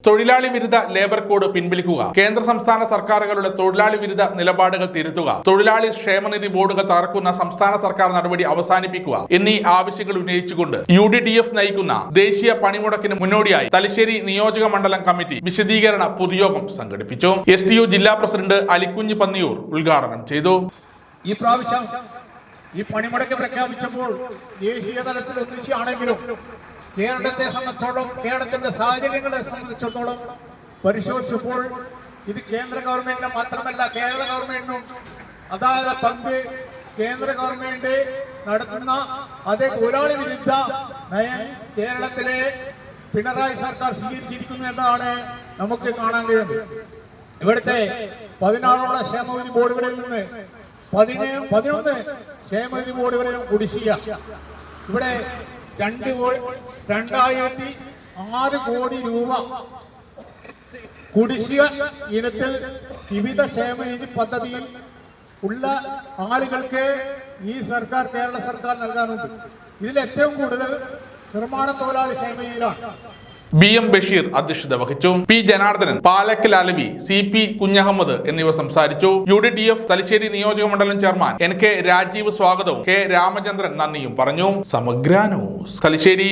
തൊഴിലാളി വിരുദ്ധ labour code പിൻവലിക്കുക, കേന്ദ്ര സംസ്ഥാന സർക്കാരുകളുടെ തൊഴിലാളി വിരുദ്ധ നിലപാടുകൾ തിരുത്തുക, തൊഴിലാളി ക്ഷേമനിധി ബോർഡുകൾ തകർക്കുന്ന സംസ്ഥാന സർക്കാർ നടപടി അവസാനിപ്പിക്കുക എന്നീ ആവശ്യങ്ങൾ ഉന്നയിച്ചുകൊണ്ട് UDTF നയിക്കുന്ന ദേശീയ പണിമുടക്കിന് മുന്നോടിയായി തലശ്ശേരി നിയോജക മണ്ഡലം കമ്മിറ്റി വിശദീകരണ പൊതുയോഗം സംഘടിപ്പിച്ചു. STU ജില്ലാ പ്രസിഡന്റ് അലിക്കുഞ്ഞ് പന്നിയൂർ ഉദ്ഘാടനം ചെയ്തു. ഈ പ്രാവശ്യം ഈ പണിമുടക്ക് പ്രഖ്യാപിച്ചപ്പോൾ ദേശീയ തലത്തിൽ ഒന്നിച്ചാണെങ്കിലും കേരളത്തെ സംബന്ധിച്ചോളം, കേരളത്തിന്റെ സാഹചര്യങ്ങളെ സംബന്ധിച്ചിടത്തോളം പരിശോധിച്ചപ്പോൾ ഇത് കേന്ദ്ര ഗവൺമെന്റിന് മാത്രമല്ല, കേരള ഗവൺമെന്റിനും അതായത് പങ്ക് കേന്ദ്ര ഗവൺമെന്റ് നടത്തുന്ന അതേ തൊഴിലാളി വിരുദ്ധ നയം കേരളത്തിലെ പിണറായി സർക്കാർ സ്വീകരിച്ചിരിക്കുന്നു എന്നതാണ് നമുക്ക് കാണാൻ കഴിയുന്നത്. ഇവിടുത്തെ 16 ക്ഷേമനിധി ബോർഡുകളിൽ നിന്ന് 11 ക്ഷേമനിധി ബോർഡുകളിലും കുടിശ്ശിക. ഇവിടെ 2006 കോടി രൂപ കുടിശ്ശിക ഇനത്തിൽ വിവിധ ക്ഷേമനിധി പദ്ധതിയിൽ ഉള്ള ആളുകൾക്ക് ഈ സർക്കാർ, കേരള സർക്കാർ നൽകാനുണ്ട്. ഇതിൽ ഏറ്റവും കൂടുതൽ നിർമ്മാണ തൊഴിലാളി ക്ഷേമനിധിയിലാണ്. BM ബഷീർ അധ്യക്ഷത വഹിച്ചു. P ജനാർദ്ദനൻ, പാലക്കൽ അലവി, CP കുഞ്ഞഹമ്മദ് എന്നിവർ സംസാരിച്ചു. UDTF തലശ്ശേരി നിയോജക മണ്ഡലം ചെയർമാൻ NK രാജീവ് സ്വാഗതവും K രാമചന്ദ്രൻ നന്ദിയും പറഞ്ഞു. സമഗ്ര ന്യൂസ് തലശ്ശേരി.